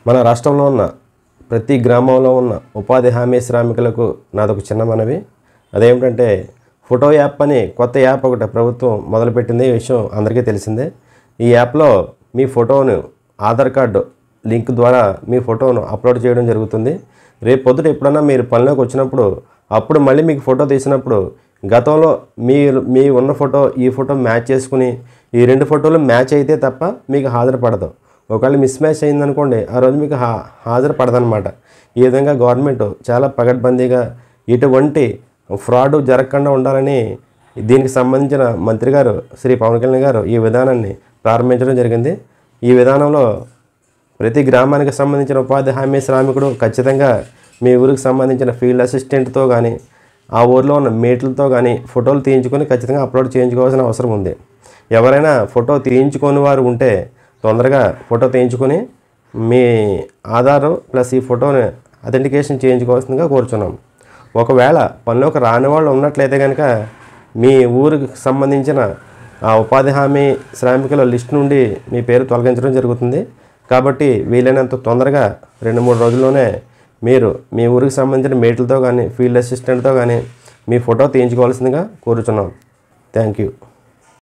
మన రాష్ట్రంలో ఉన్న ప్రతి గ్రామంలో ఉన్న ఉపాధి హామీ శ్రామికులకు నాదొక చిన్న మనవి. అదేమిటంటే ఫోటో యాప్ అని కొత్త యాప్ ఒకటి ప్రభుత్వం మొదలుపెట్టింది. ఈ విషయం అందరికీ తెలిసిందే. ఈ యాప్లో మీ ఫోటోను ఆధార్ కార్డు లింక్ ద్వారా మీ ఫోటోను అప్లోడ్ చేయడం జరుగుతుంది. రేపు పొద్దుట ఎప్పుడన్నా మీరు పనిలోకి వచ్చినప్పుడు అప్పుడు మళ్ళీ మీకు ఫోటో తీసినప్పుడు గతంలో మీ ఉన్న ఫోటో ఈ ఫోటో మ్యాచ్ చేసుకుని ఈ రెండు ఫోటోలు మ్యాచ్ అయితే తప్ప మీకు హాజరుపడదు. ఒకవేళ మిస్ మ్యాచ్ అయిందనుకోండి, ఆ రోజు మీకు హాజరుపడదనమాట. ఈ విధంగా గవర్నమెంట్ చాలా పకడ్బందీగా ఇటువంటి ఫ్రాడ్ జరగకుండా ఉండాలని దీనికి సంబంధించిన మంత్రి గారు శ్రీ పవన్ కళ్యాణ్ గారు ఈ విధానాన్ని ప్రారంభించడం జరిగింది. ఈ విధానంలో ప్రతి గ్రామానికి సంబంధించిన ఉపాధి హామీ శ్రామికుడు ఖచ్చితంగా మీ ఊరికి సంబంధించిన ఫీల్డ్ అసిస్టెంట్తో కానీ ఆ ఊరిలో ఉన్న మేట్లతో కానీ ఫోటోలు తీయించుకొని ఖచ్చితంగా అప్లోడ్ చేయించుకోవాల్సిన అవసరం ఉంది. ఎవరైనా ఫోటో తీయించుకొని వారు ఉంటే తొందరగా ఫోటో తీయించుకొని మీ ఆధారు ప్లస్ ఈ ఫోటోని అథెంటికేషన్ చేయించుకోవాల్సిందిగా కోరుచున్నాం. ఒకవేళ పనిలోకి రాని వాళ్ళు ఉన్నట్లయితే కనుక మీ ఊరికి సంబంధించిన ఆ ఉపాధి హామీ శ్రామికుల లిస్ట్ నుండి మీ పేరు తొలగించడం జరుగుతుంది. కాబట్టి వీలైనంత తొందరగా 2-3 రోజుల్లోనే మీరు మీ ఊరికి సంబంధించిన మేట్లతో కానీ ఫీల్డ్ అసిస్టెంట్తో కానీ మీ ఫోటో తీయించుకోవాల్సిందిగా కోరుచున్నాం. Thank you.